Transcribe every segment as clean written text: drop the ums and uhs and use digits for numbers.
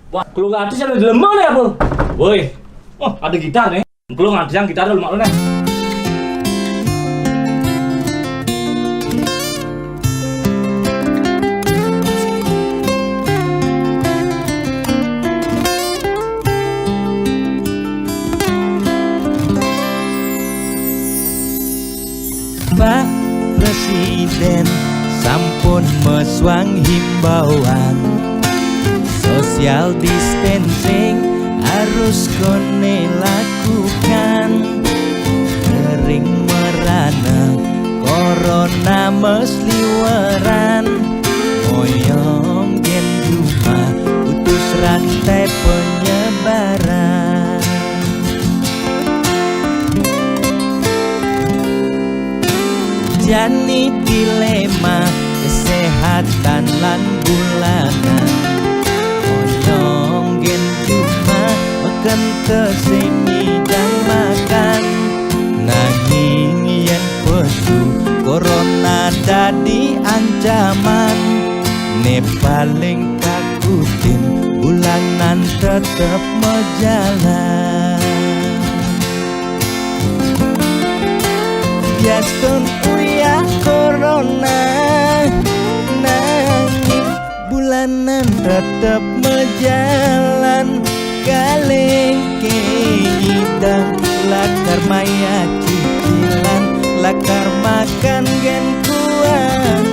Wah, kalau nggak ada sih ada lemah nih apa? Woi, oh ada gitar nih. Kalau nggak ada yang gitar dulu mak lu nih. Pak Presiden sampun meswang himbauan social distancing harus kone lakukan. Kering merana corona mesliweran, moyong gen rumah putus rantai penyebaran. Jani dilema kesehatan lan bulanan, moyong gen cuma makan tesengi dan makan. Nanging yen pesu corona dadi ancaman, ne paling takutin bulanan tetep mejalan. Biaston uya corona, nanging bulanan tetep mejalan. Kaleng keidang lakar maya cicilan, lakar makan gen kuangan.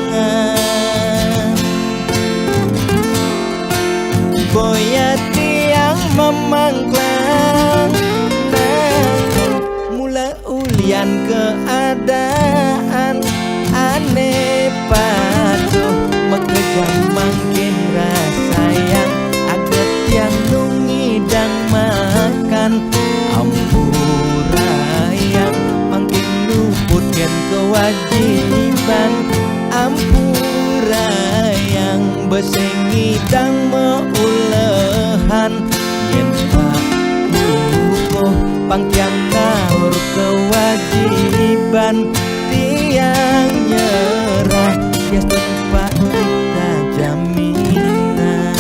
Boya tiang memangklang, mula ulian keadaan aneh patuh mekejang makin rasa yang aget yang nungidang makan. Ampura yang makin luput gen kewajiban, ampura yang besengidang meulehan. Yen pangtiang naur kewajiban, tiang nyerah ya tempat kita jaminan.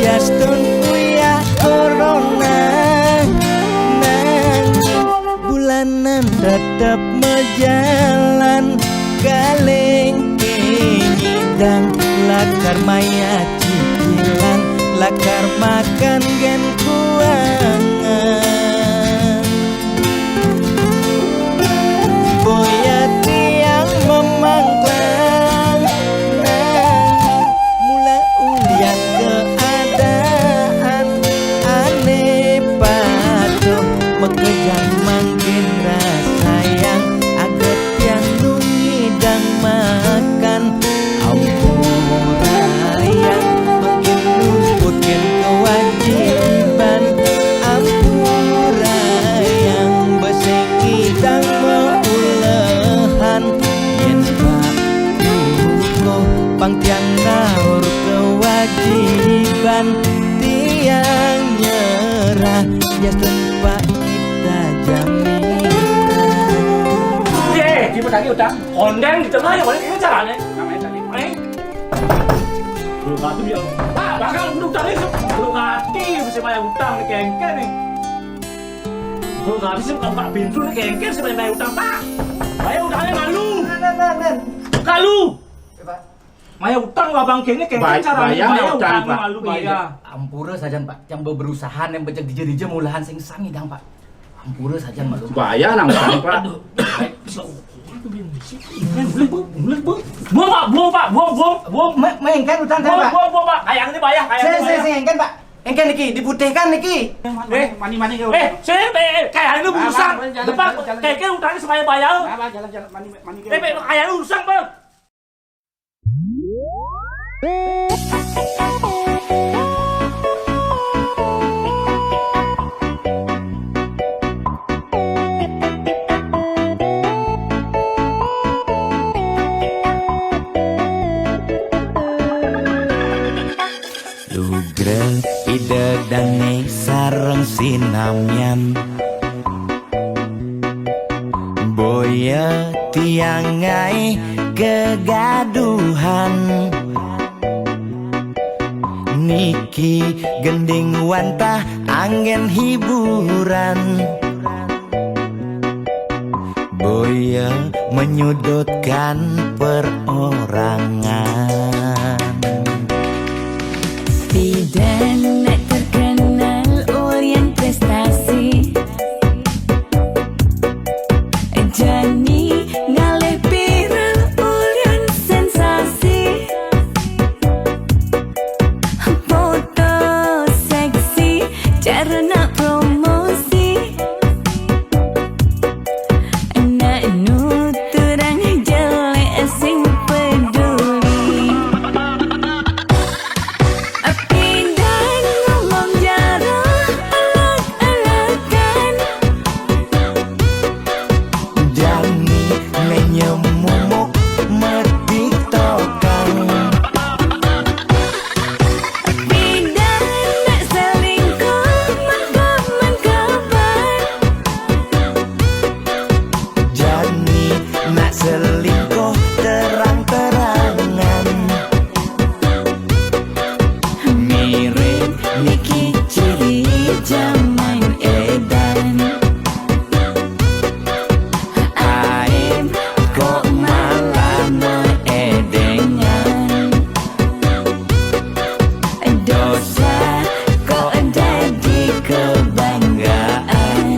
Biaston uya corona, nanging bulanan tetep mejalan. Kaleng kenyidang lakar maya cicilan, lakar makan gen kuangan. Boya tiang memangklang, nanging mula ulian keadaan aneh patuh mekejang makin rasa yang aget yang nungidang makan. Ampura yang makin luput gen kewajiban, ampura yang besengidang meulehan. Yen pakuko pangtiang naur kewajiban, tiang nyerah ya tempat kita jaminan. Ye, di mana utang? Kondeng di tengah yang mana ini caranya? Namanya tadi, belum mati dia. Pak, bakal utang ini belum mati, masih banyak utang nih kengken nih. Belum mati sih bukan Pak Bintu nih kengken sih banyak utang Pak. Bayar utangnya malu. Kalu. Maya utang lah bang kayaknya kengken caranya bayar utang malu bayar. Ampura saja Pak, yang berusaha yang becek dija mulahan sing sangidang Pak. Ampura saja malu. Bahaya nang utang Pak. Buang Pak, buang. Mengengken utang saya Pak. Buang Pak, kayak ini bayar kayak. Saya engken Pak. Engke niki diputihkan niki. Mani kau. Kayak lu urusan. jalan, Depan jalan. kayak utangnya supaya bayar. Jalan mani kau. Kayak lu urusan, Bang. Lugrel ide dane sareng sinamyan Boya tiangai kegaduhan Niki gending wantah angin hiburan Boya menyudutkan perorangan Bidan nak terkenal Orient prestasi Jani ngalih viral Orient sensasi Foto seksi cara nak promosi Nak nuturang jelek sing peduli Pindah ngomong jarang alak-alakan Jani menyemumuk mertiktokan Pindah nak selingkuh mengkabar Jani nak selingkuh terang-terangan Mirip Niki ciri zaman edan Aib kok malah meedengan Dosa kok jadi kebanggaan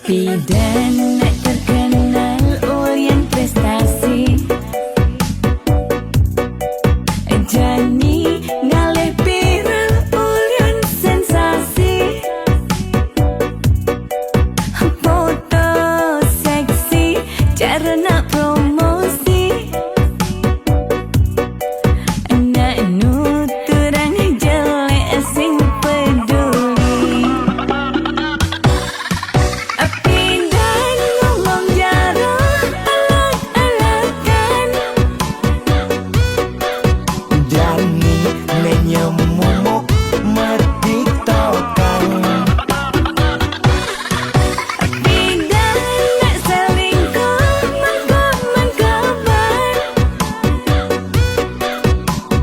Bidan nak terkenal Orient prestasi Jani ngalih viral Orient sensasi Foto seksi cara nak promosi Nak nuturang jelek sing peduli Pindah ngomong jarang alak-alakan Jani menyemumuk mertiktokan Pindah nak selingkuh mengkabar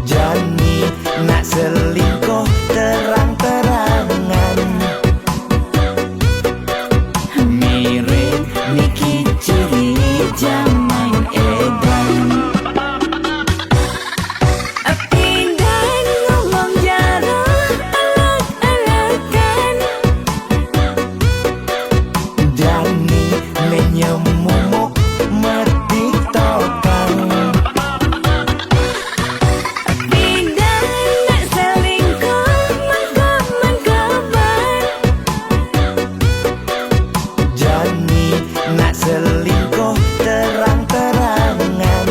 Jani nak selingkuh terang-terangan Mirip Niki ciri zaman edan Pindah ngomong jarang alak-alakan Jani menyemumuk mertiktokan Pindah nak selingkuh mengkabar Jani nak selingkuh terang-terangan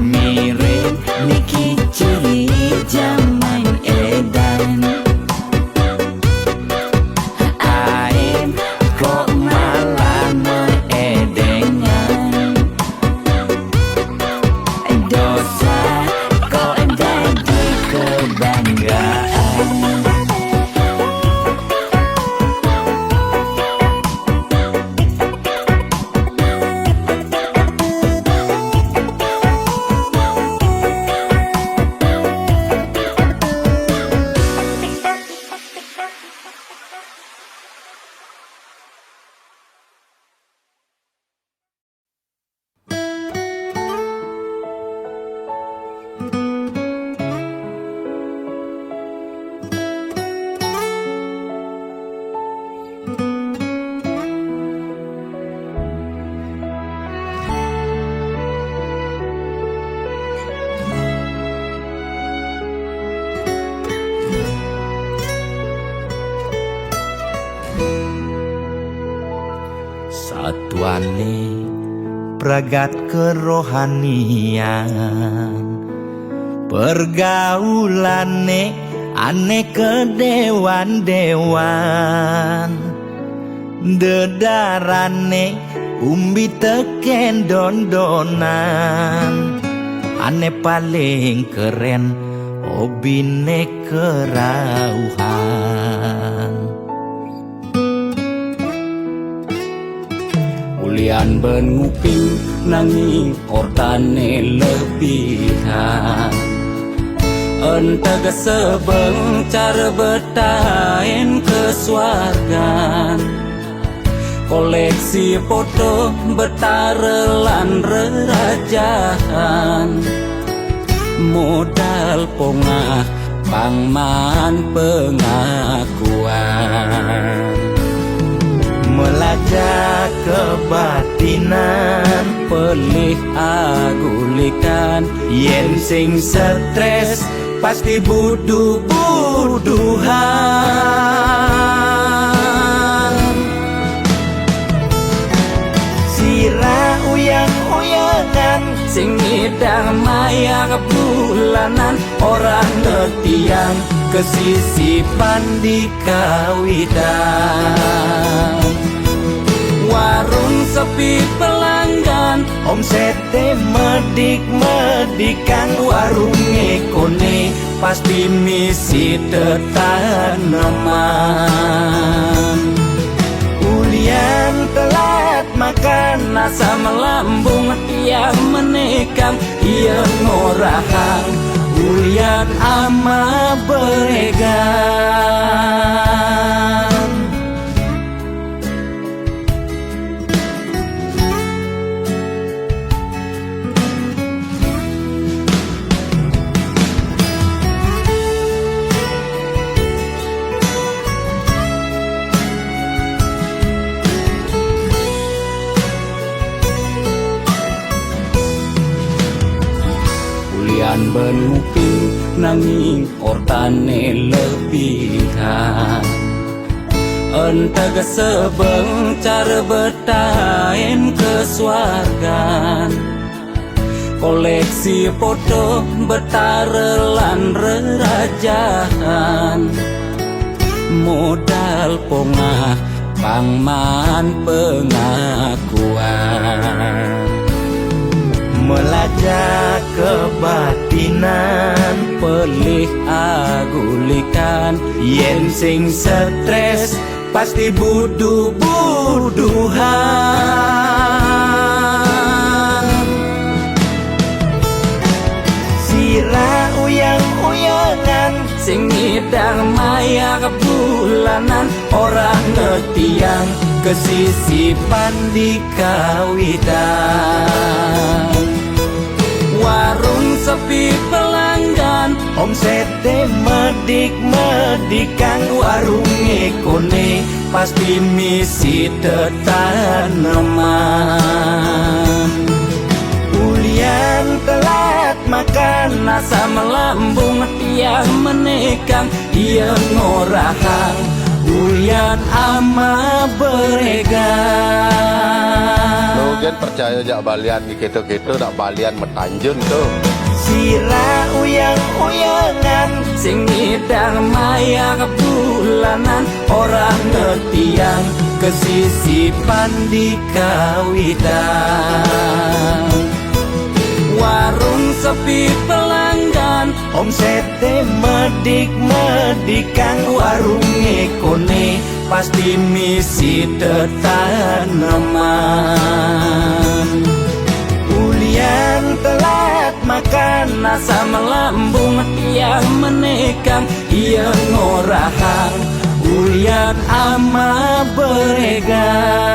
Mirip Niki ciri zaman edan Aib kok atuane pragat kerohanian pergaulane aneh kedewan-dewan dedarane umbi teken dondonan aneh paling keren hobine kerauhan Ulian ben nguping nanging ortane lebihan Entega sebeng cara betain kesuargan Koleksi foto betarelan rerajahan Modal pongah pangman pengakuan melajak kebatinan Pelih agulikan yen sing stres pasti buduh-buduhan sirah uyang-uyangan Sing ngidang maya bulanan Orang ngetiang kesisipan di kawitan Warung sepi pelanggan omsete medik-medikan warung ekone Pasti misi tetaneman ulian telat makan Nasa melambung tiang menikam Ia ngorahan ulian ama beregan Ulian ben nguping nanging ortane lebihan Entega sebeng cara betain kesuargan Koleksi foto betarelan rerajahan Modal pongah pangman pengakuan melajak kebatinan Pelih agulikan yen sing stres pasti buduh-buduhan sirah uyang-uyangan Sing ngidang maya bulanan Orang ngetiang kesisipan di kawitan Warung sepi pelanggan omsete medik-medikan warung ekone Pasti misi tetaneman ulian telat makan Nasa melambung tiang menikam Ia ngorahan ulian ama beregan Logan percaya jak balian di keto-keto nak balian metanjun tu. sirah uyang-uyangan Sing ngidang maya bulanan Orang ngetiang kesisipan di kawitan Warung sepi pelanggan omsete medik-medikan warung ekone Pasti misi tetaneman ulian telat makan Nasa melambung tiang menikam Ia ngorahan ulian ama beregan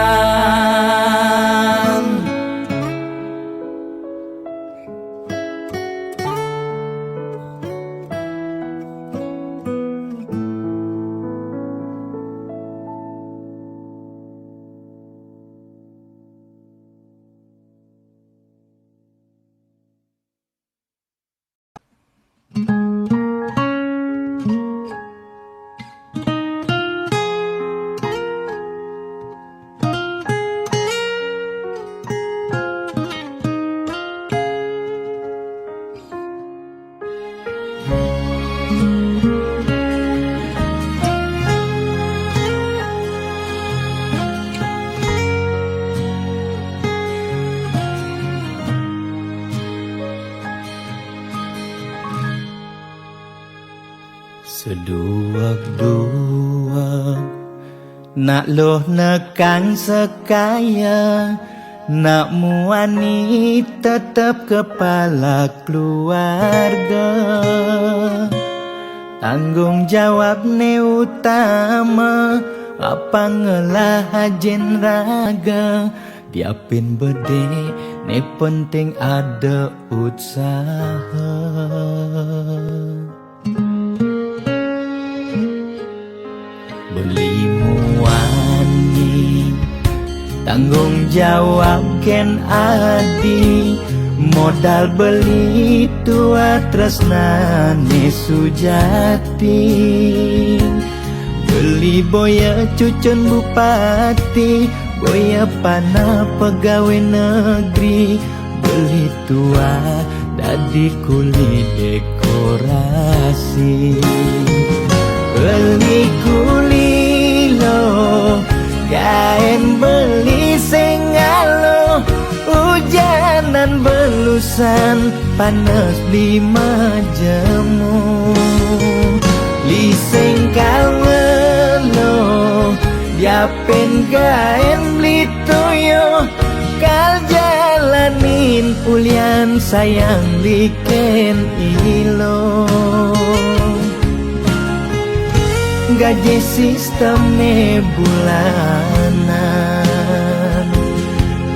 Seduak-duak nak loh nekang sekaya, nak muani tetap kepala keluarga. Tanggung jawab ne utama, apa ngelah hajen raga. Diapin bede ne penting ada usaha. Beli muani tanggung jawab ken adi, modal beli tua tresnane sujati. Beli boya cucun bupati, boya pana pegawai negeri. Beli tua dadi kuli dekorasi. Beli kuli lo kain beli sengalo, hujanan belusan panas lima jemu. Liseng kalmelo diapen kain beli toyo, kal jalanin ulian sayang liken ilo. Gaji sistemnya bulanan,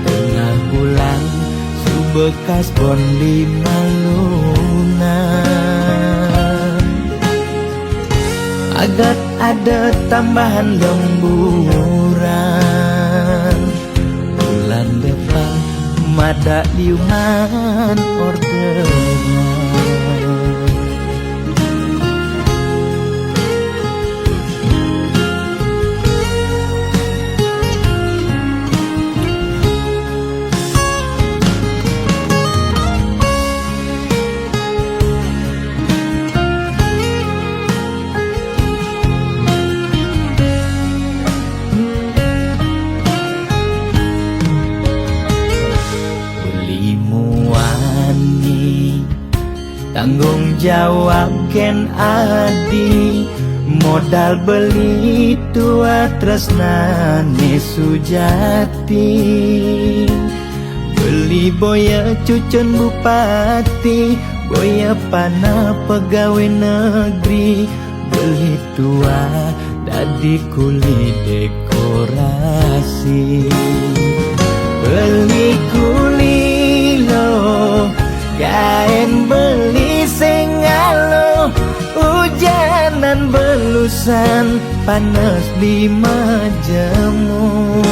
tengah bulan subekas bon 5 lunan. Agat ada tambahan lemburan, bulan depan mada liuman orderan. Tanggung jawab ken adi, modal beli tua tresnane sujati. Beli boya cucun bupati, boya pana pegawai negeri. Beli tua dadi kuli dekorasi. Beli kuli lo kain beli sengalo, hujanan belusan panas 5 jemu.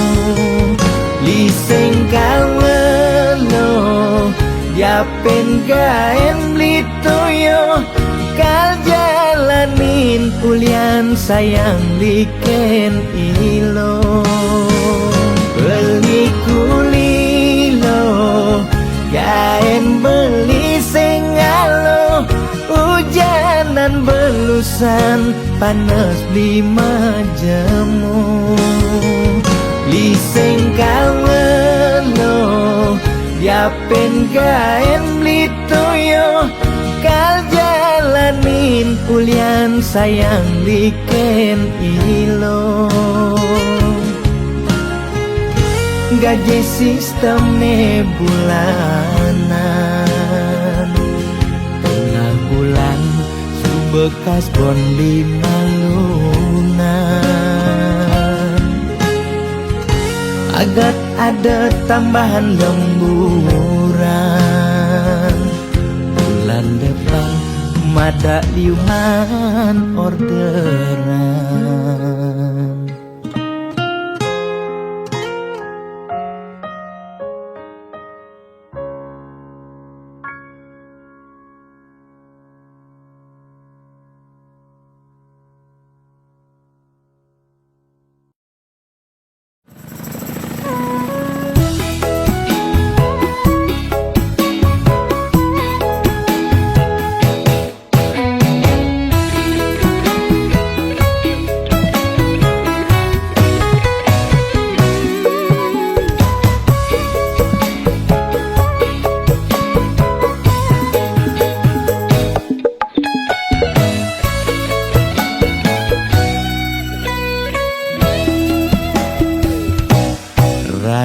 Liseng kalmelo diapen kain beli toyo, kal jalanin ulian sayang liken ilo. Beli kuli lo kain beli sengalo, hujanan belusan panas 5 jemu. Liseng kalmelo diapen kain beli toyo, kal jalanin ulian sayang liken ilo. Gaji sistemnya bulanan, tengah bulan subekas bon 5 lunan. Agat ada tambahan lemburan, bulan depan mada liuman orderan.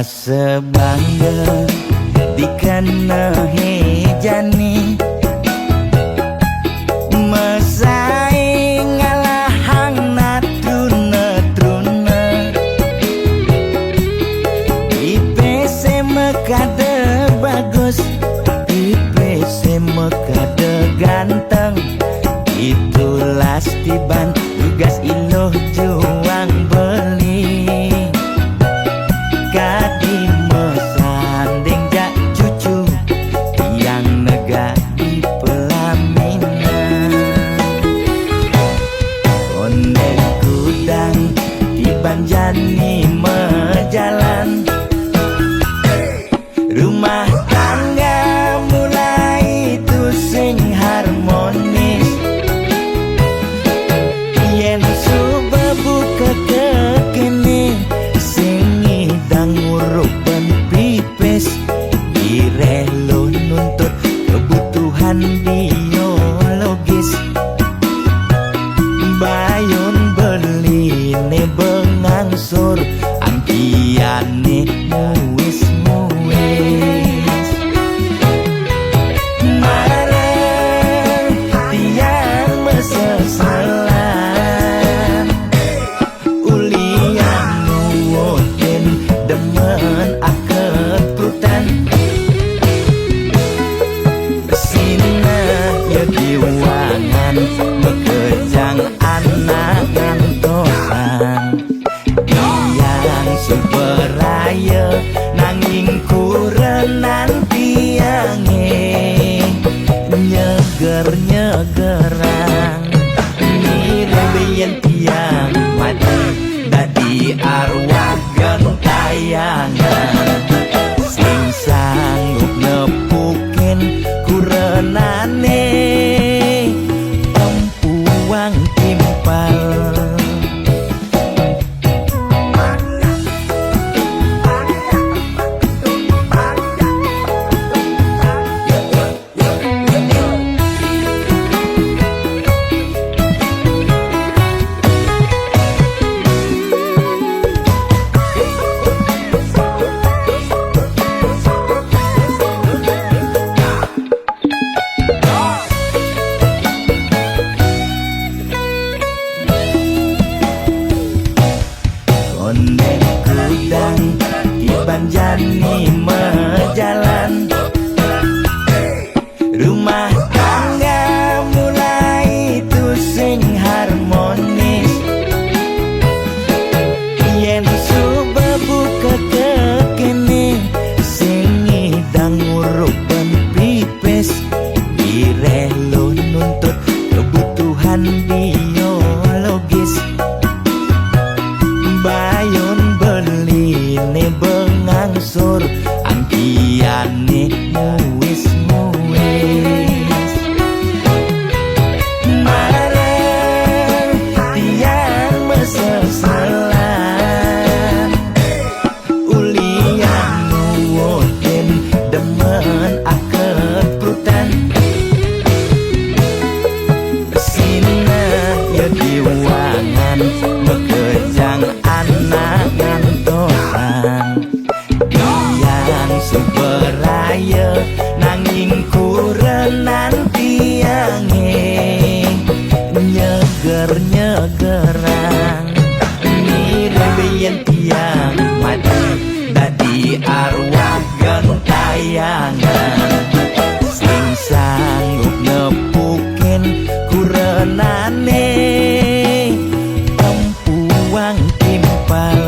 rasa bangga dikena hejani mesaing ngalahang natruna-truna IPC mekade bagus IPC mekade ganteng itulah tiban tugas iloh juang beli kadi mesanding jak cucu yang nega di pelaminan konde kudang di banjani mejalan rumah tangga mulai tusing harmonis yen suba buka kekene sing idang nguruk ben pipis direlo nuntut kebutuhan biologis bayon beli ne bengangsur angkiane muis-muis marang tiang mesesalan ulian nuwotin demen aketrutan sina ya diwangan mekejang anak ngantosan yang superaya nanging kurenan tiange nyeger-nyegerang nirembeyen tiang mati dadi arwah gentayangan sing sanggup nepukin kurenane empuang timpal konde kudang di banjani mejalan rumah tangga mulai tusing harmonis yen suba buka kekene sing idang nguruk ben pipis direlo nuntut kebutuhan biologis bayon beli ne bengangsur angkiane muis-muis marang tiang mesesalan ulian nuwotin demen aketrutan sina ya diwangan mekejang anak ngantosan yang superaya nanging kurenan tiange nyeger-nyegerang nirembeyen tiang mati dadi arwah gentayangan sing sanggup nepukin kurenane empuang timpal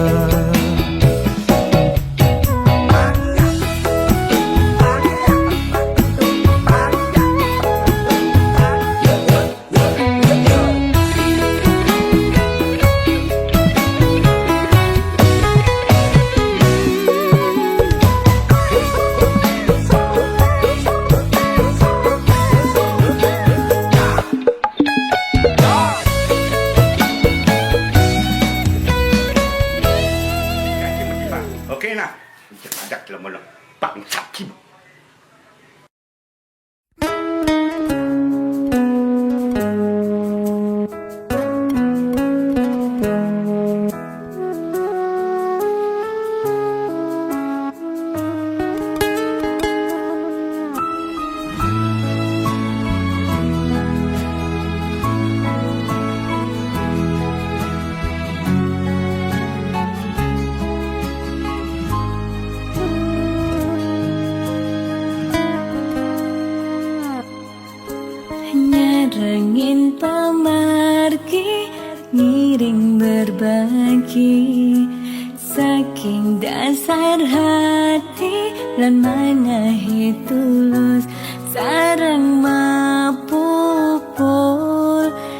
Oke nah. Ada kelemahan Pak Hakim. saking dasar hati lan manahi tulus sareng mapupul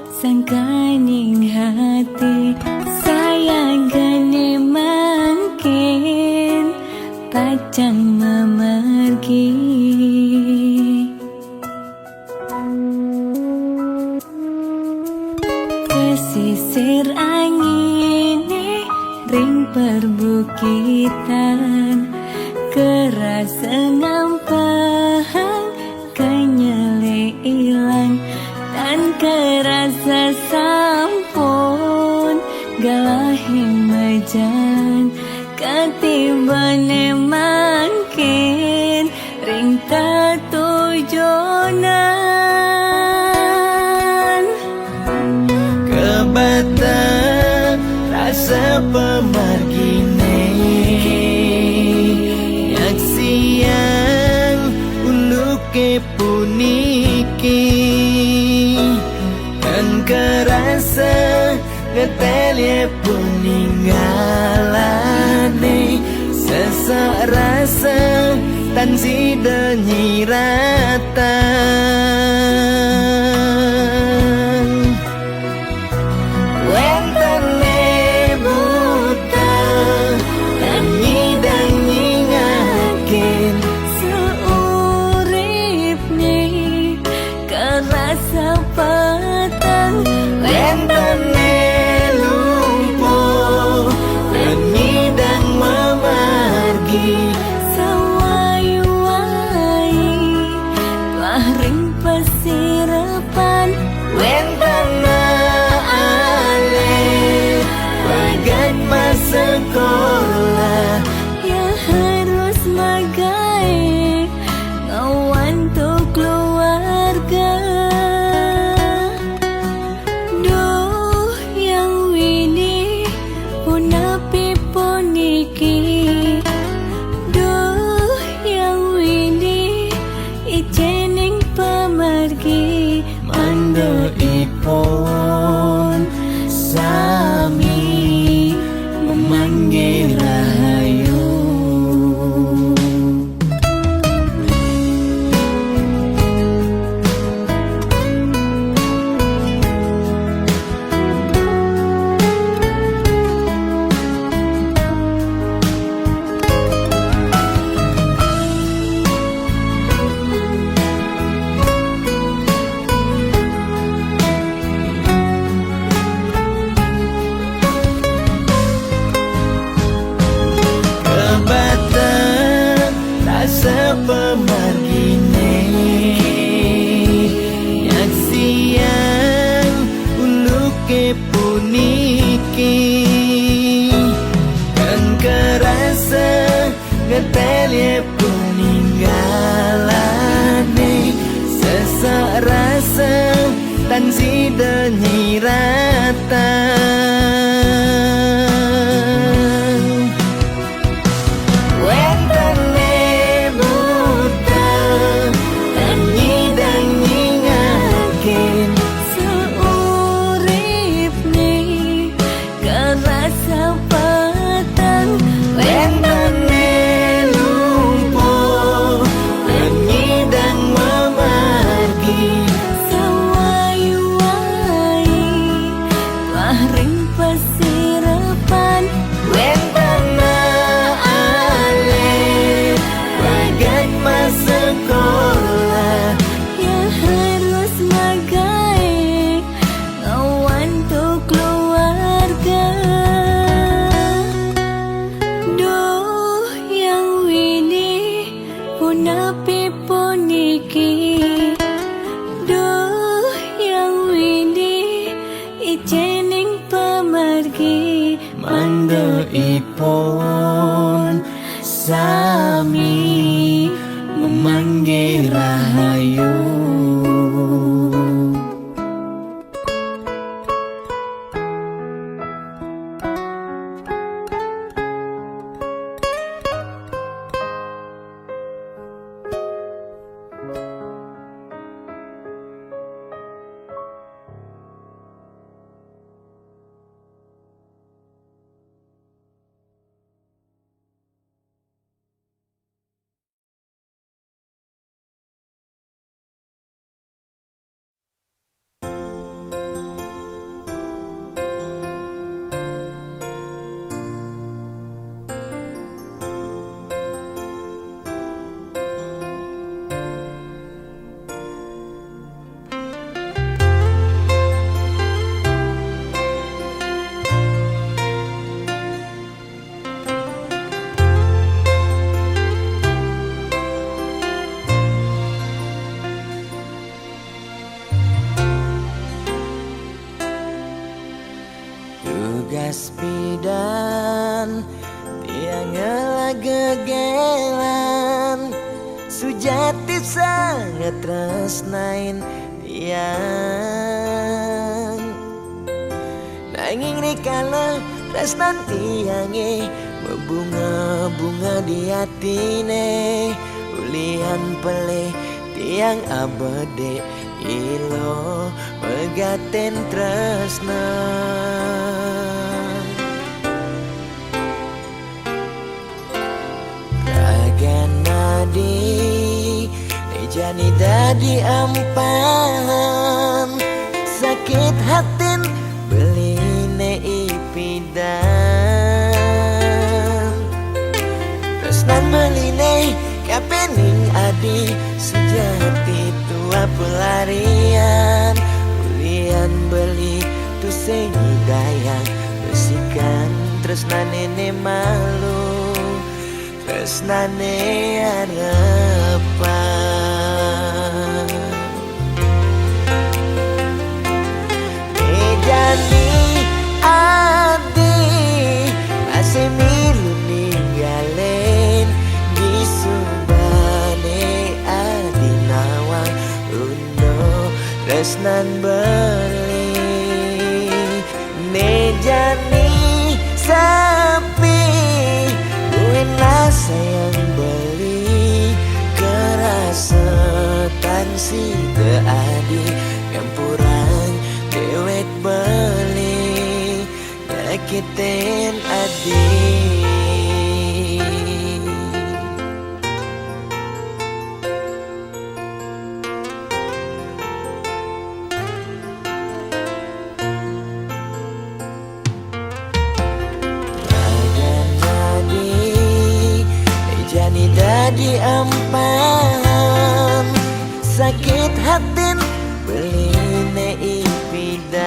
sangkaning hati sayang gane mangkin pacang memergi. Pesisir angin ring perbukitan kerasa ngampang kenyele ilang dan kerasa sampun galahing mejan ketibane mangkin ring tatujonan Kebatang rasa pemargine Yak siang uluke puniki Kan kerasa ngetelye puninggalane Sesak rasa tan si denyiratan Wentene buta dan nyidang nyingakin seurip nih kerasa petang Wentene lumpuh dan nyidang memargi sawai-wai telah ring pesirapan Wentana ale bagat pas sekolah ya harus magai ngawan tuh keluarga. Duh yang wini punapi puniki duh yang wini ijening pemargi Mando ipon sami memanggil rahayu Kebatang rasa pemargine Yak siang uluke puniki Kan kerasa ngetelye puninggalane Sesak rasa tan si denyiratan Wentene buta dan nyidang nyingakin seurip nih kerasa petang Wentene lumpuh dan nyidang memargi sawai-wai telah ring pesirapan Wentana ale bagat mas sekolah ya harus magai ngawan tuh keluarga. Duh yang wini punapi puniki duh yang wini ijening pemargi Mando ipon sami memanggil rahayu yang gegelan sujati sangat tresnain tiang nanging rikala tresnan tiange berbunga-bunga di hatine ulian pelih tiang abade ilo megaten tresna Nadi jani dadi ampahan sakit hatin beline ipidan tresnan beline kapening adi sejati tua pelarian ulian beli tu dayang besikan tresnan nene malu tresnane harapan Mejani adi masih milu ninggalen di subane adi nawang uno tresnan beli Mejani sapi sayang beli kerasetan si teadi campuran dewek beli nyakitin adi Dadi ampahan sakit hatin beline ipidan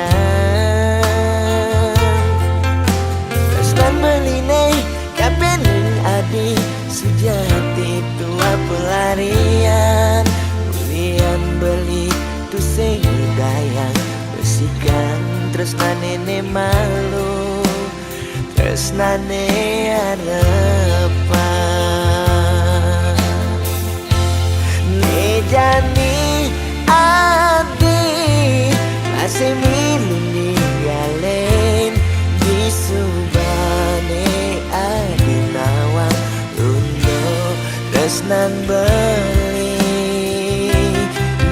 tresnan beline kapening adi sejati tua pelarian ulian beli tu dayang besikan tresnan nene malu tresnane harapan Jani adi masih milu ninggalen di subane adi nawang uno tresnan beli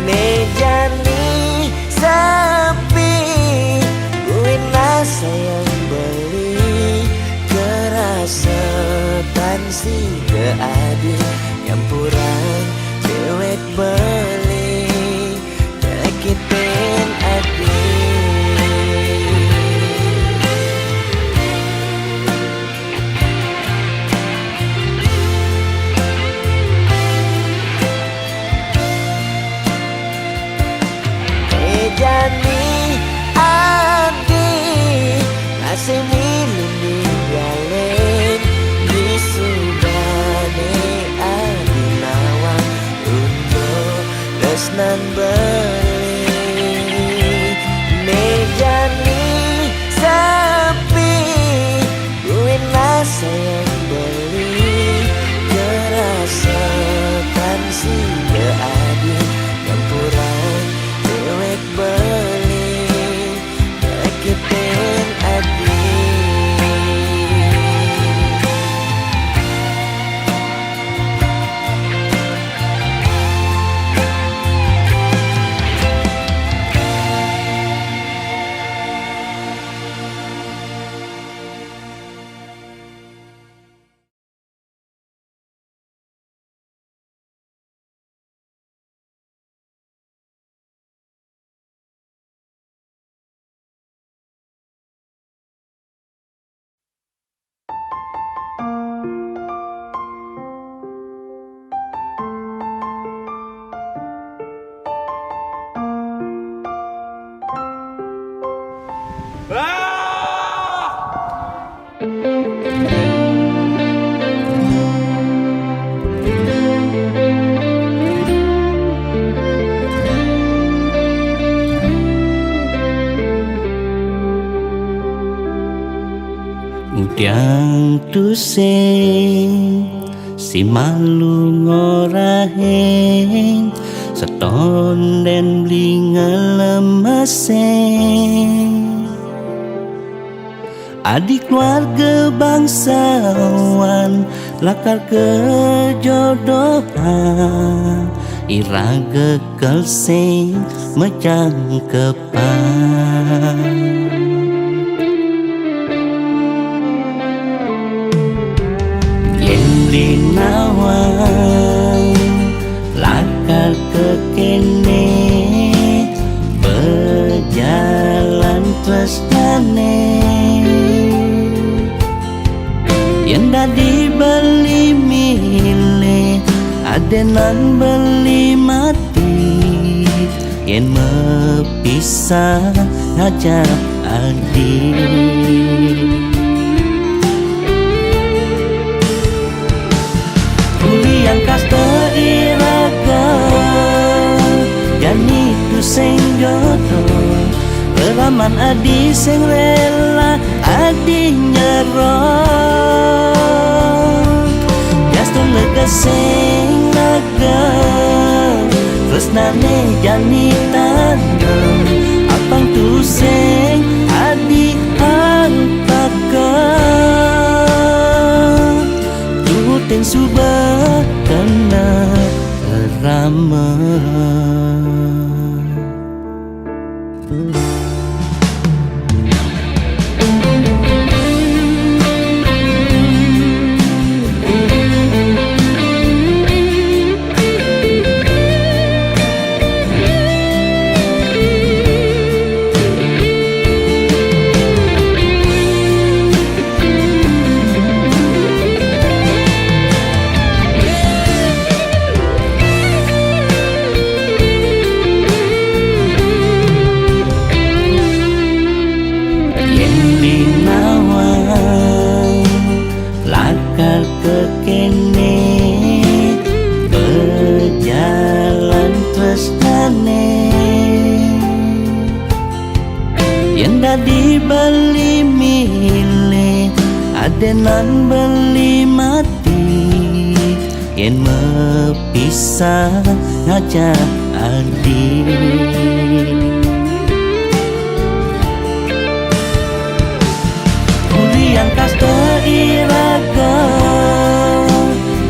Nejani sapi buina sayang beli kerasetan si keadi campuran dewek beli nyakitin adi Jani adi masih milu ninggalen di subane adi nawang sing si malu ngoraheng seton den beli ngelemeseng adik keluarga bangsawan lakar kejodohan iraga kelseng mecang kepan yen linawang lakar ke kene berjalan tresnane yen dadi beli milih adenan beli mati yen mepisah ngajak adik kuliah kasta iraga jani tu sing jodoh Raman adi sing rela adi nyerah Gaston lega sing lega tresnane jani tandem apang tu sing adi antaka tuting subah kena ramah dibeli milih adenan beli mati yen mepisah ngajak adik kuliah kasta iraga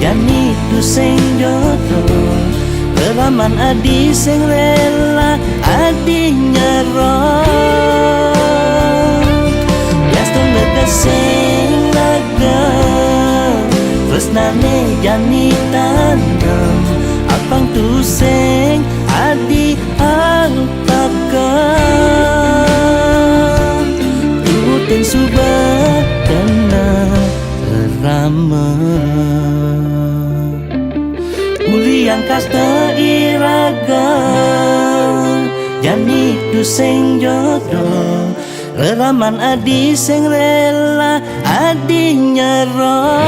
jani tu sing jodoh Raman adi sing rela adi nyerah Gaston lega sing lega tresnane jani tandem apang tu sing adi antaka tuting subah kena ramah muliang kasta iraga jani tu sing jodoh Raman adi sing rela adi nyerah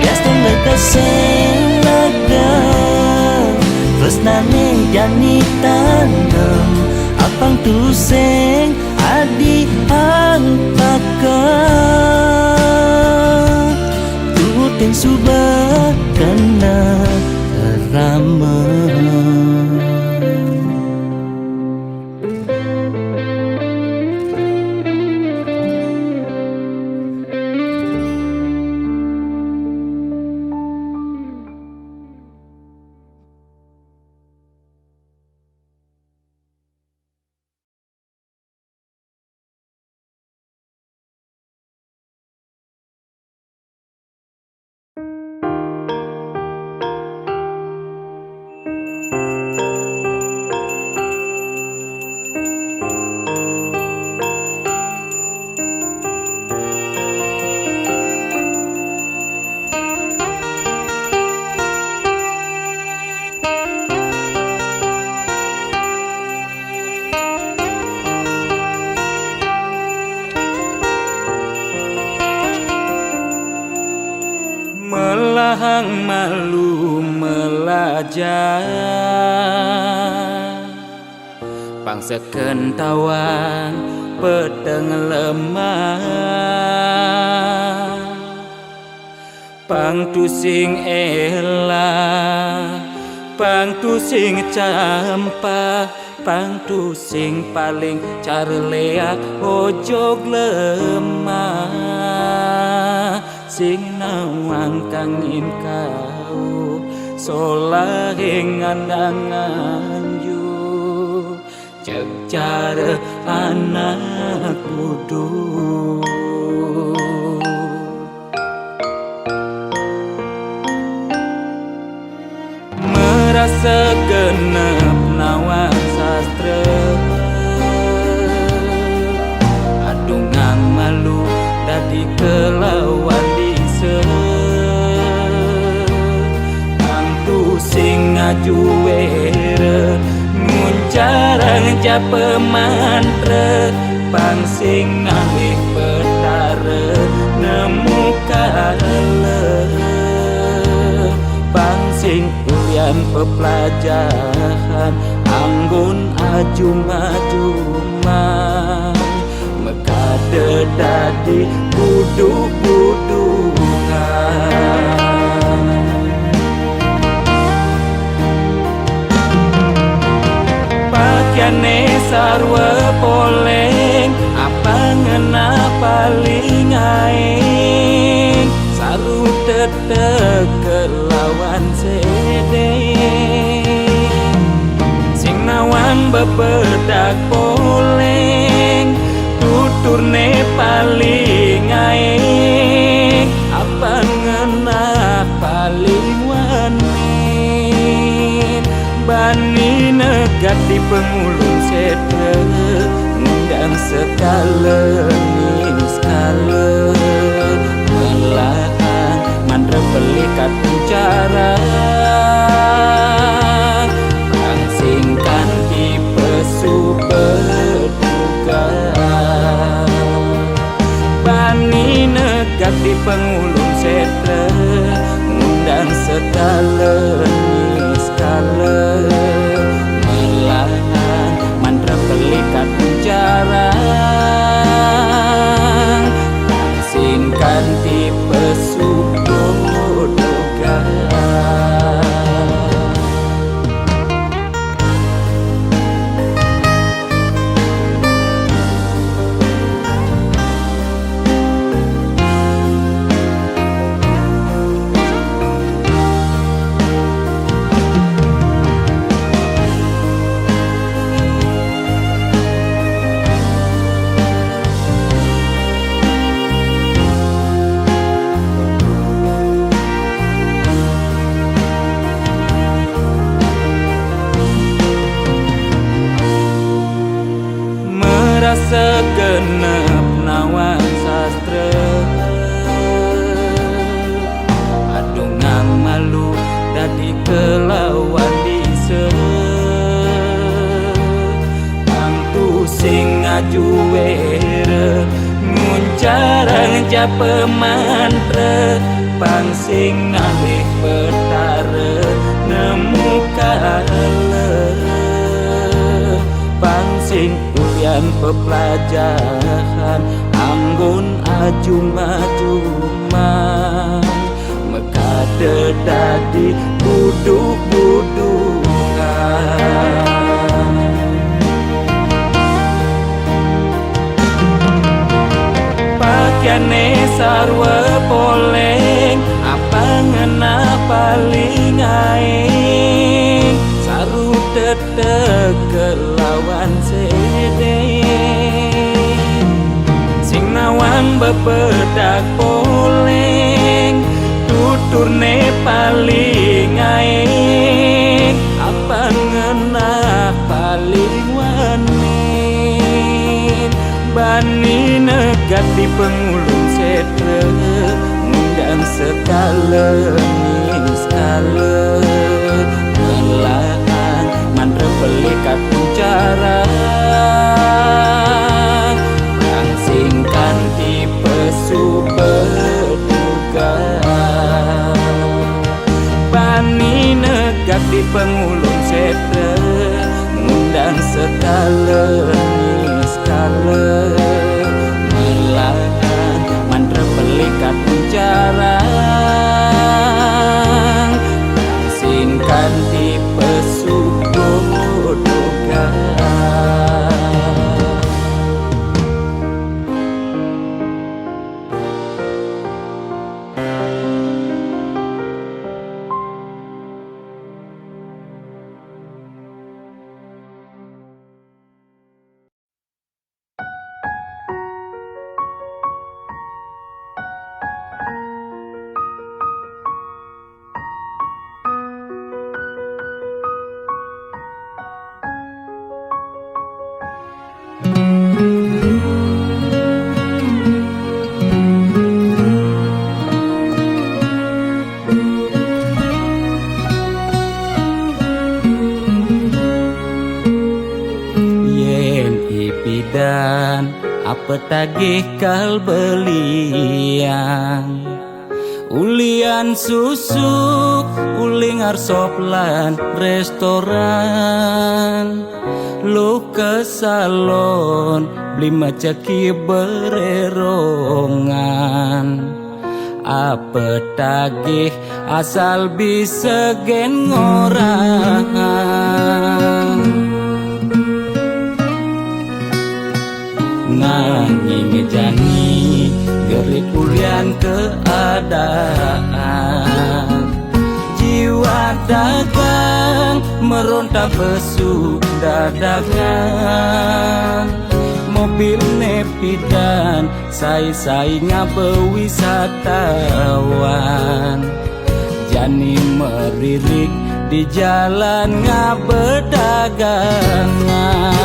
Gaston lega sing lega tresnane jani tandem apang tu sing adi antaka tuting subah kena ramah melahang malu melajah bangsa kentawan pedeng lemah Pangtu sing elah, pangtu sing campa, pangtu sing paling carleak ojo lemah, sing nawang kangin kau solahing andangan yu cek cara anak kudu. Merasa genep nawang sastra, adungan malu dadi kelawan dise, pangtu sing ngaju were nguncarang japa mantra, pang sing ngalih petara nemu kala, pang sing ulian pepelajaran anggun ajum-ajuman mekade dadi buduk-budungan. Pakyane sarwa poleng apa ngena paling aing saru tetek kelawan sedeng sing nawang bebedak poleng tuturne paling aing apa ngena paling wanin bani negat di pengulung setre ngundang sekala ning skala melahan mandra belikat bicara pangsingkan di pesu berduga bani negat di pengulung setre ngundang sekala ning skala melahan mandra belikat bicara pangsingkan di pesu berduga. Segenep nawang sastra, adungan malu dadi kelawan dise, pangtu sing ngaju were nguncarang japa mantra, pang sing ngalih petara nemu kala, pang sing ulian pepelajaran anggun ajum-ajuman mekade dadi buduk-budungan. Pakyane sarwa poleng apa ngena paling aing saru tetek kelawan sedeng sing nawang bebedak poleng tuturne paling aing apa ngena paling wanin bani negat di pengulung setre ngundang sekala ning skala melahan mandra belikat bicara pangsingkan di pesu berduga bani negat di pengulung setre ngundang sekala ning skala melahan mandra belikat bicara petagih kal belian ulian susu uling arsoplan restoran lu ke salon beli macaki bererongan apa tagih asal bisa gen orang nanging ngejani gerik ulian keadaan jiwa dagang meronta besu dadagan mobil nepidan sai-sai ngabe wisatawan jani meririk di jalan ngabe dagangan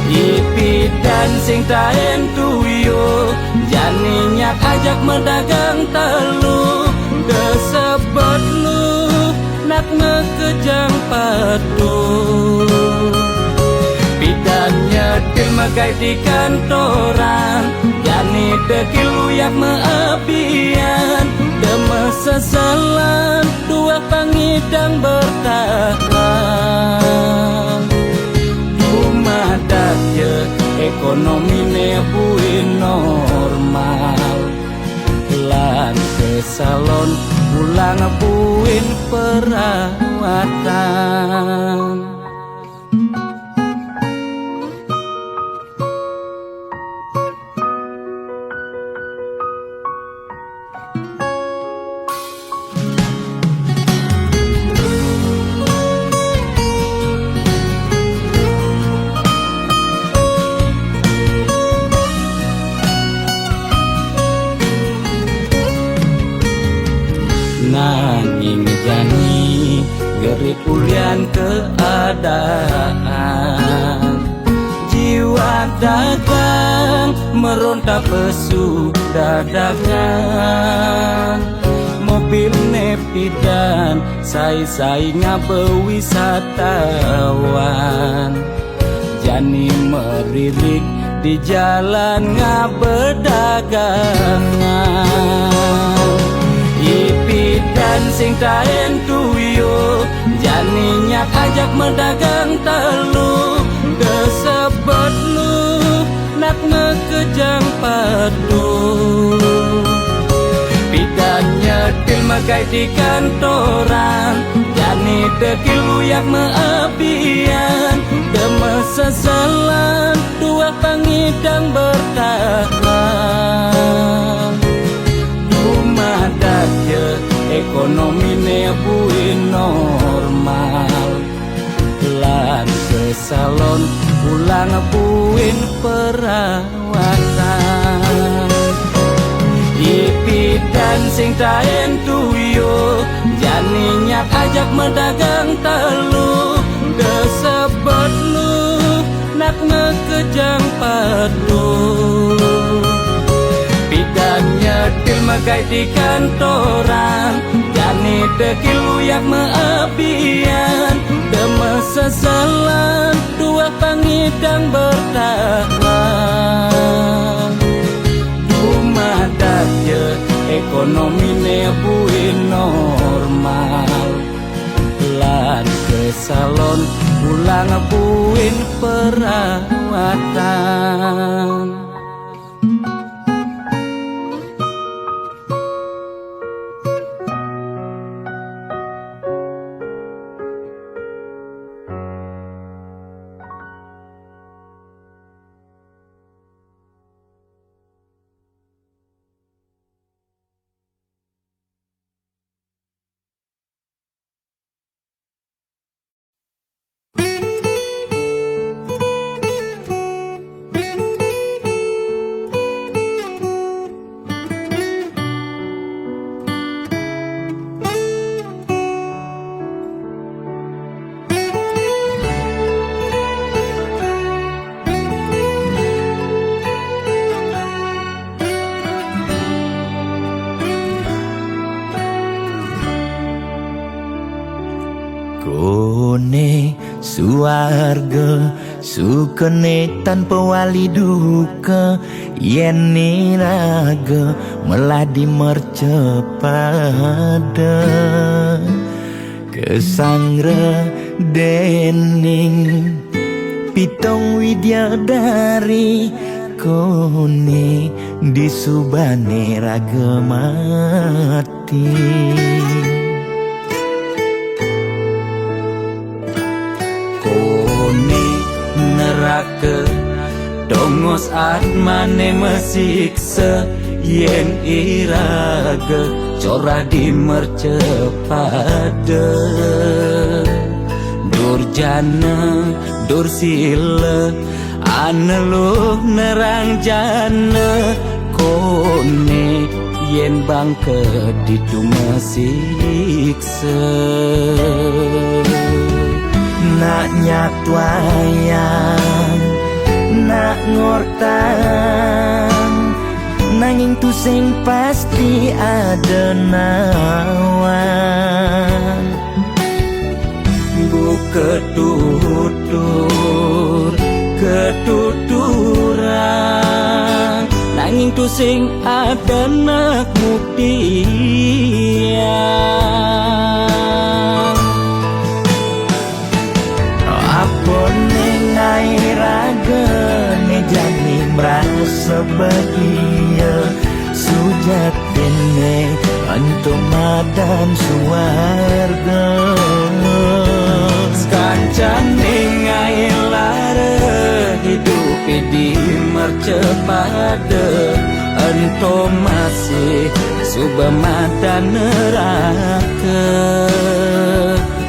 ipi dan sing taen tuyo jani nyak ajak mendagang telu desebet lu nak ngekejang padu bidan nyetil megai di kantoran jani dekil uyak meapian deme sesalan dua pangidang bertahan dumadak je ekonomi ne buin normal lan ke salon pulang buin perawatan nanging jani gerik ulian keadaan jiwa dagang meronta pesu dadagan mobil nepidan sai-sai ngabe wisatawan jani meririk di jalan ngabe dagangan ipi dan sing taen tuyo jani nyak ajak mendagang telu desebet lu nak ngekejang padu bidan nyetil megai di kantoran jani dekil uyak meapian deme sesalan dua pangidang bertahan dumadak je ekonomi ne buin normal lan ke salon pulang buin perawatan ipi dan sing taen tuyo jani nyak ajak mendagang telu desebet lu nak ngekejang padu bidan nyetil megai di kantoran jani dekil uyak meapian deme sesalan dua pangidang bertahan dumadak je ekonomi ne buin normal lan ke salon pulang buin perawatan suarga sukene tanpa wali duka yen niraga meladi mercepada kesangra dening pitong widyadari kone disubane raga mati kone neraka dongos atmane mesiksa yen iraga corah di mercepada durjana dursila aneluh nerang jana kone yen bangke ditu mesiksa nak nyatwayang nak ngortang nanging tu sing pasti ada nawan bu ketuturan nanging tu sing ada nak muktian apa nengai raga ne jani merasa bahagia sujatene antum madan suarga kancan nengai lara hidup di mercepada antum masih subamadan neraka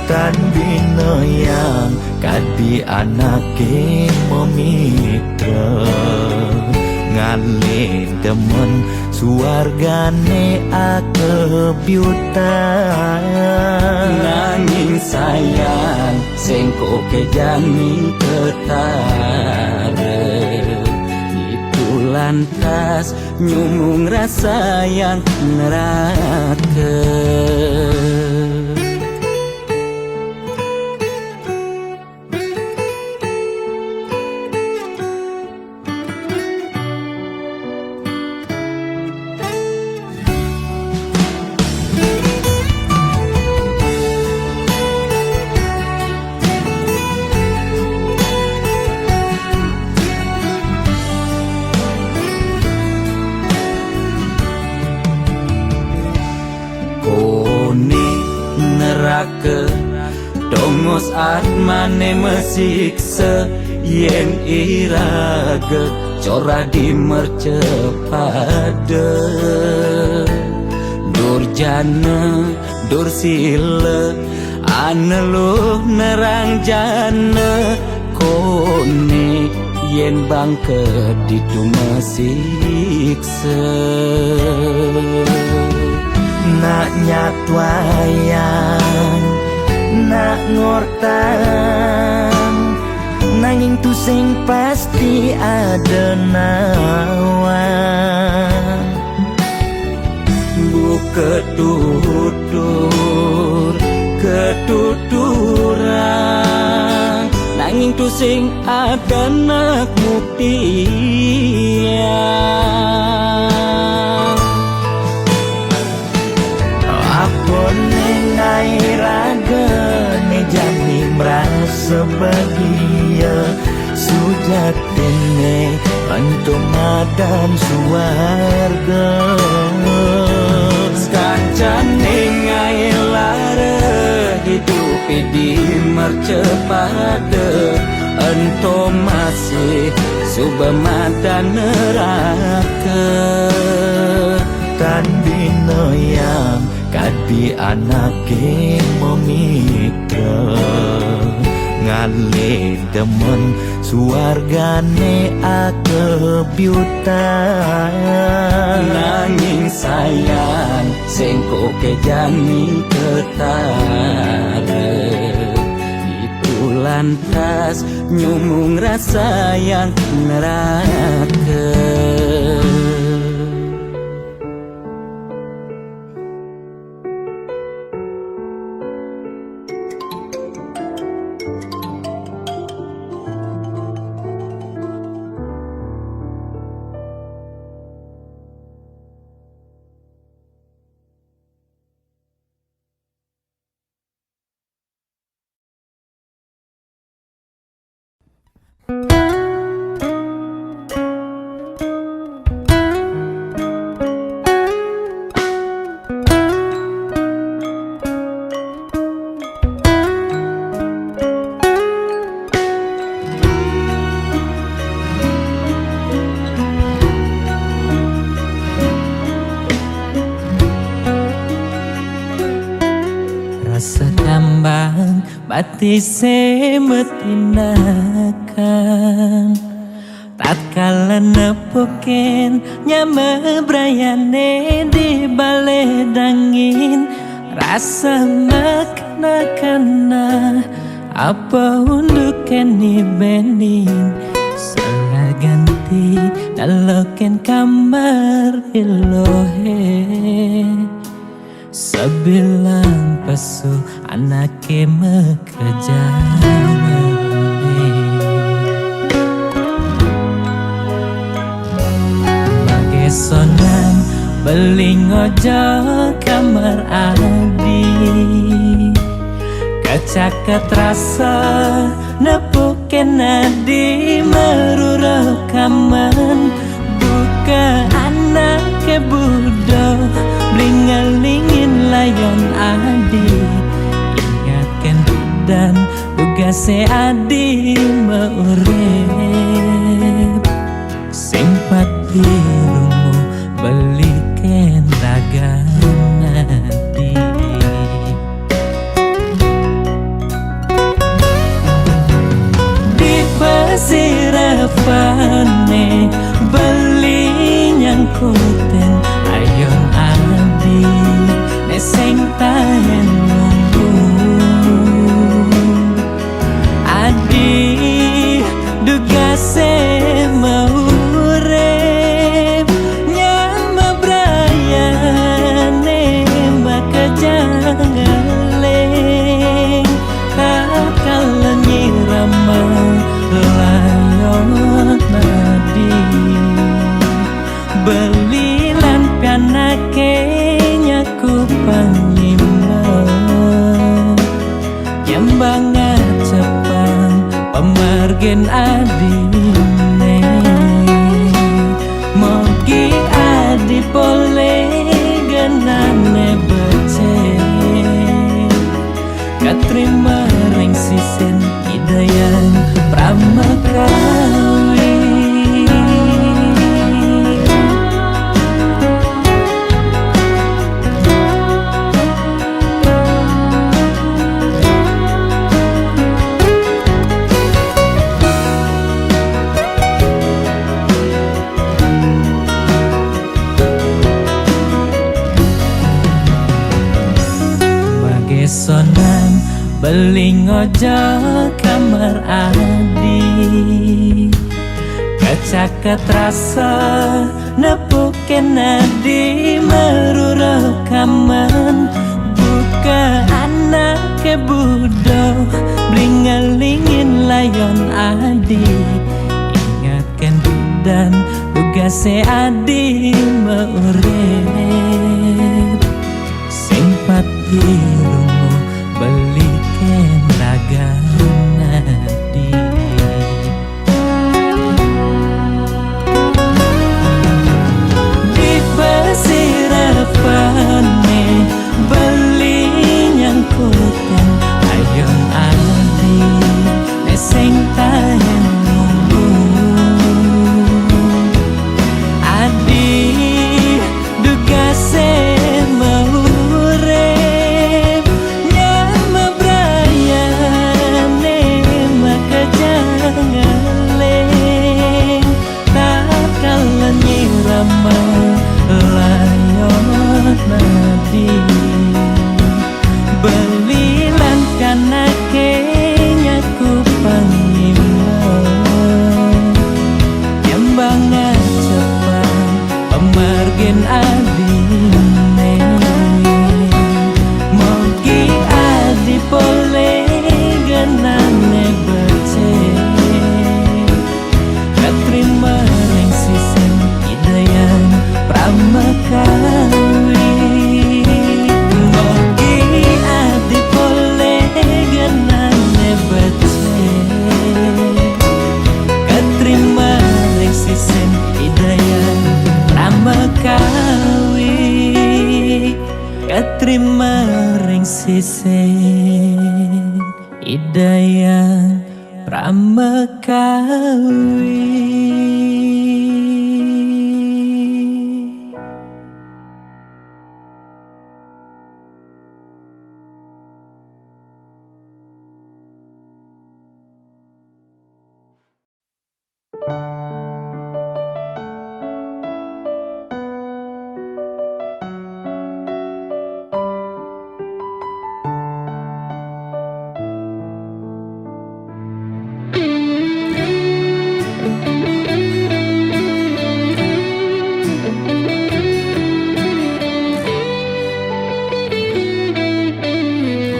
tan bina yang kadi anake memitra ngale demen suargane akebyutan nanging sayang sengko kejani ketara itu lantas nyumung rasa yang neraka dongos atmane mesiksa yen iraga corah di mercepada durjana dursila aneluh nerang jana kone yen bangke ditu mesiksa nak nyatwayang nak ngortang nanging tu sing pasti ada nawan bu ketuturan nanging tu sing ada nak muktian apa nengai raga ne jani merasa bahagia sujatene antum madan suarga kancan nengai lara hidup di mercepada antum masih subamadan neraka tan bina yang kadi anake memitra ngale demen suargane akebyutan nanging sayang sengko kejani ketara itu lantas nyumung rasa yang neraka Rasa kambang bati semetinakan tatkala nepoken nyame brayane di bale dangin rasa makna-kana apa untuk keni bening salah ganti daloken kamar ilohe sebilang pesu anake mekejane Bagesonan beling ojo kamar adi Kacaket rasa nepuken adi meruro kaman buka anake budo blingalingin layon adi ingatkan dan tugase adi meurip simpati rumu beliken ragan adi di pasirafane beli nyangkuten ayon adi neseng tahen nunggu adi dugase maurep nyama brayane makajangaleng kakal nyirama layon nadi belilan pianake nyaku panglima nyembanga cepang pemargen adine mogi adi pole genane becek katrima ring sisen hidayan pramakawi Bagesonan beling ojo kamar adi Kacaket rasa nepuken adi meruro kaman buka anake budo blingalingin layon adi ingatkan dan tugase adi meurip simpati rumu beliken ragan adi di pasirafane beli nyangkuten ayon adi neseng tahen nunggu adi duga sisih Hidayah Pramekawi.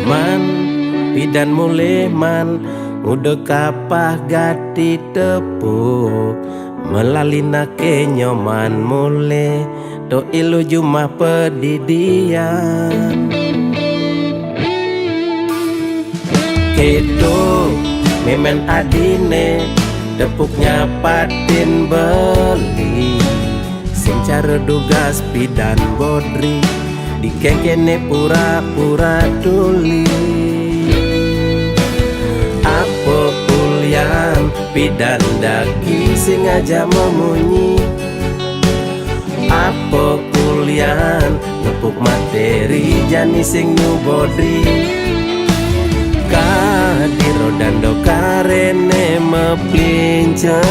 Man pidan mulai man udah kapah gati tepuk melalina kenyoman mulai to ilu jumah pedidian keto memen adine tepuknya patin beli sing cara dugas pidan bodri dikengkene pura-pura tuli apa kulian pidan daki sing aja memunyi apa kulian nepuk materi jani sing nubodri kadiro dando karene mepincer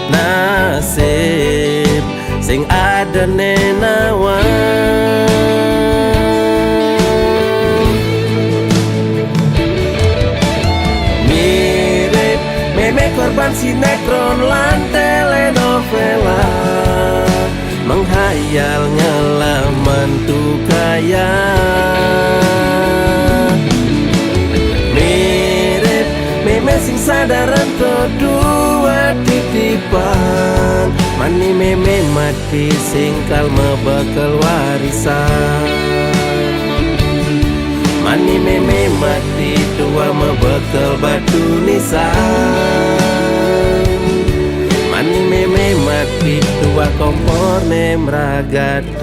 nasib sing ada nenawan mirip meme korban sinetron lan telenovela menghayal ngelaman tuh kaya mirip meme sing sadaran kedua titipan mani meme mati singkal mebekal warisan mani meme mati tua mebekal batu nisan mani meme mati tua kompor nemragatan.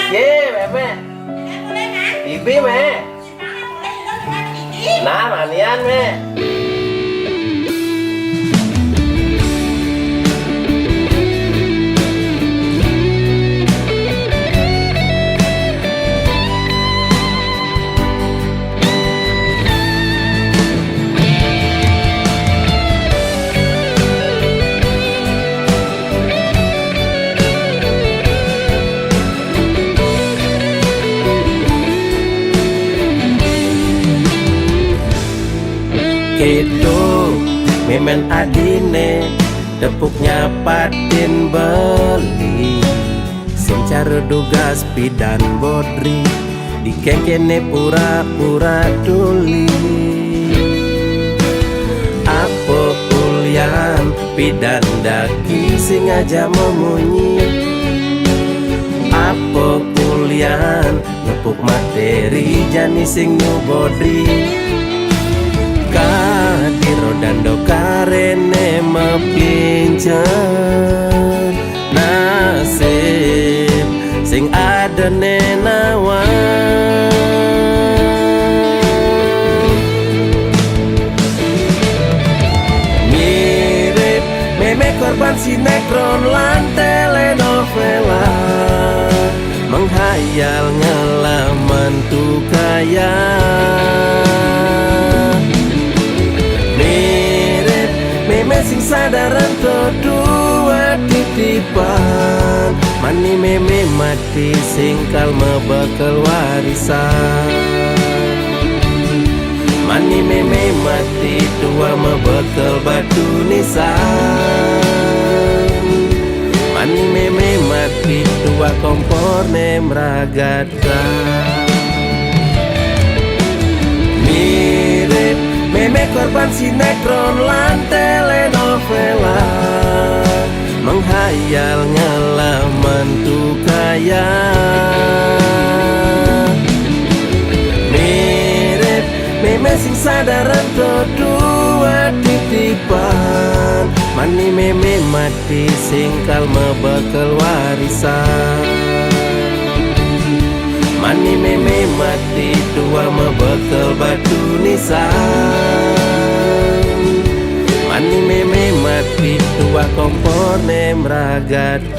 Ye meme Ibi me nah manian me itu memen adine tepuknya patin beli sing cara dugas pidan bodri dikengkene pura-pura tuli apa kulian pidan daki sing aja memunyi apa kulian nepuk materi jani sing nubodri kadiro dando karene mepincer nasib sing ada nenawan mirip meme korban sinetron lan telenovela menghayal ngelaman tuh kaya sing sadaran kedua titipan mani meme mati singkal mebekal warisan mani meme mati tua mebekal batu nisan mani meme mati tua kompor nemragatan mirip meme korban sinetron lan telenovela menghayal ngelaman tuh kaya mirip meme sing sadaran kedua titipan Mani meme mati singkal mebekel warisan. Mani meme mati tua mebekel batu nisan. Mani meme mati tua kompor nemragatan.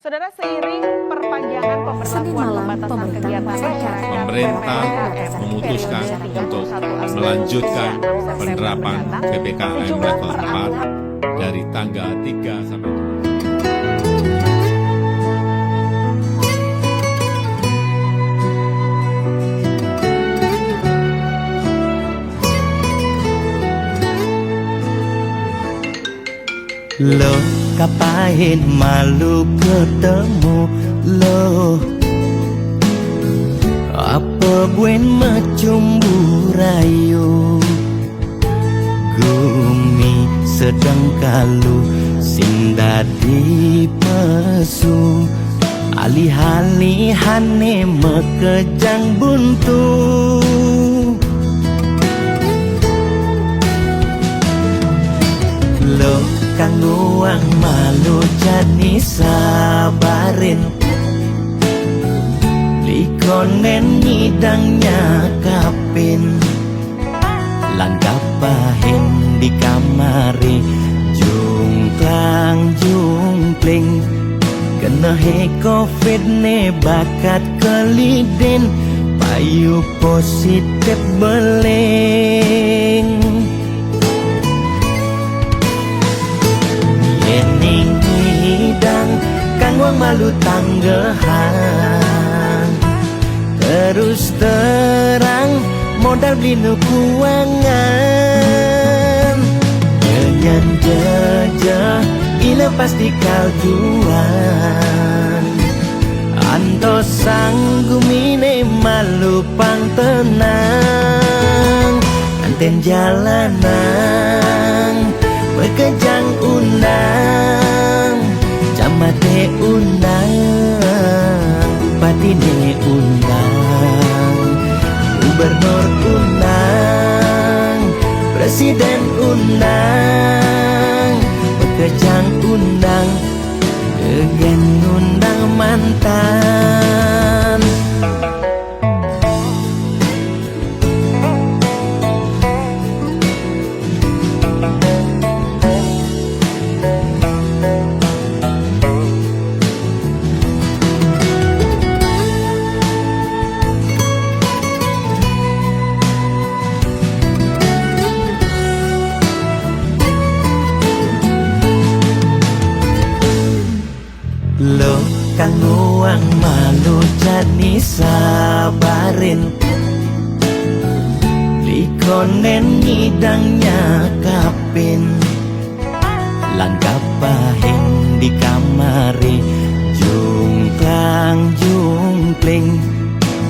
Saudara, seiring perpanjangan pemberlakuan pembatasan kegiatan masyarakat, pemerintah memutuskan untuk melanjutkan penerapan PPKM level 4 dari tanggal 3 sampai 7. Lo kapain malu ketemu lo, apa buen macumbu rayu. Gumi sedang kalu sing dadi pesu, alih-alihane mekejang buntu. Lo kang nuang malu jani sabarin, likonen ngidangnya kapin, langgap pahin di kamari, jungklang jungkling, kena he covid ne bakat kelidin, payu positif beleng. Yening hidang kang wang malu tanggehan, terus terang modal beli nukuangan. Jangan jejah ila pasti kaljuan, anto sanggumine malu pang tenang. Anten jalanan bekejang undang, camate undang, bupatine undang, gubernur undang, presiden undang, bekejang undang, kegen undang mantan. Lo kang nuang malu jani sabarin, likonen ngidangnya kapin, langgap pahin di kamari, jungklang jungkling,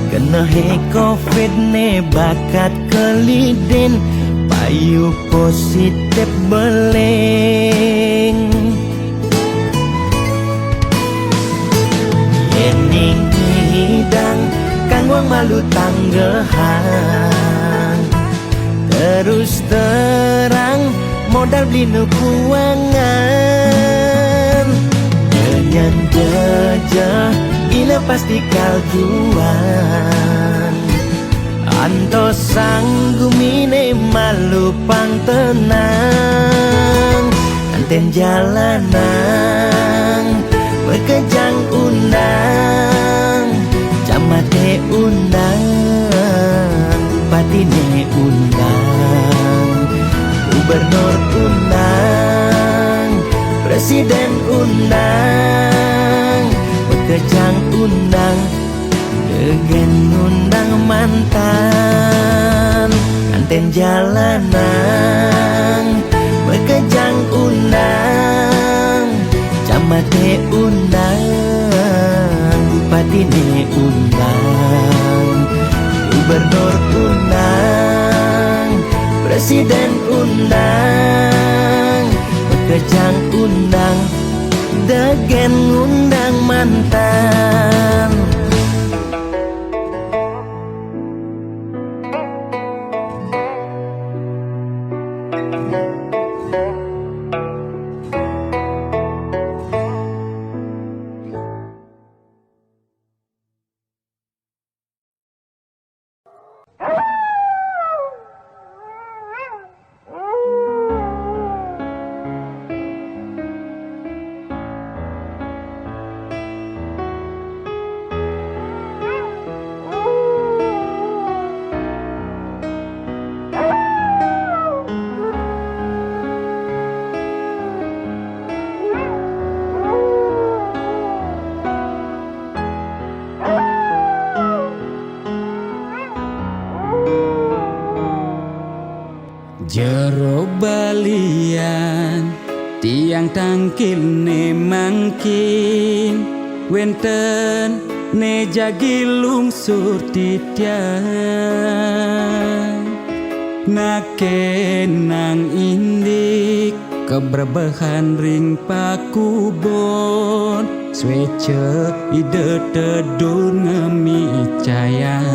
kena he covid ne bakat kelidin, payu positif beleng. Yening hidang kang wang malu tanggehan, terus terang modal beli nukuangan. Jangan jejah ila pasti kaljuan, anto sanggumine malu pang tenang. Anten jalanan bekejang undang, camate undang, bupatine undang, gubernur undang, presiden undang, bekejang undang, kegen undang mantan. Anten jalanan bekejang undang, camate undang, bupatine undang, gubernur undang, Presiden undang, Kejang undang, Degen undang mantan. Jero balian tiang tangkil ne mangkin wenten ne jagi lungsur titian nakenang indik keberbahan ring pakubon swece ide tedur ngemi cayan.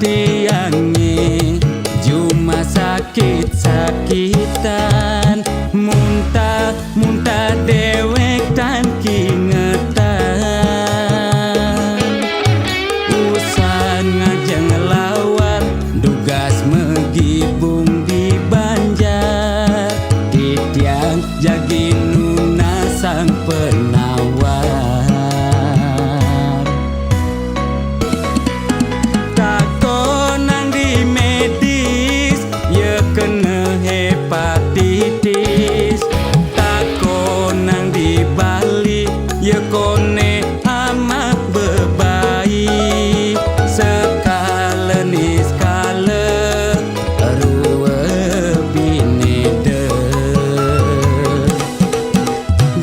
Tiangi cuma sakit-sakitan muntah dewek tan kingetan usan ngajeng lawar dugas megibung di Banjar titiang jagi nuna sang penawar. Hepatitis tako nang di Bali ye kone amat bebaik sekale ni skale ruwe binede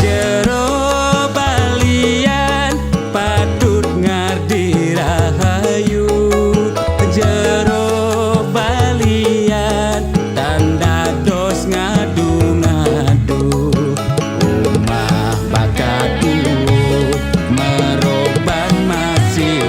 jero balian patut ngardi rahayu jero balian tanda dos ngadu-ngadu umah bakatu meroban masih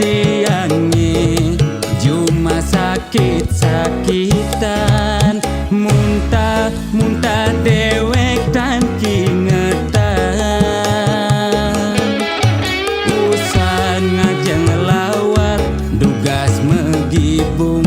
tiangi cuma sakit-sakitan muntah dewek tan kingetan usan ngajeng lawar dugas megibung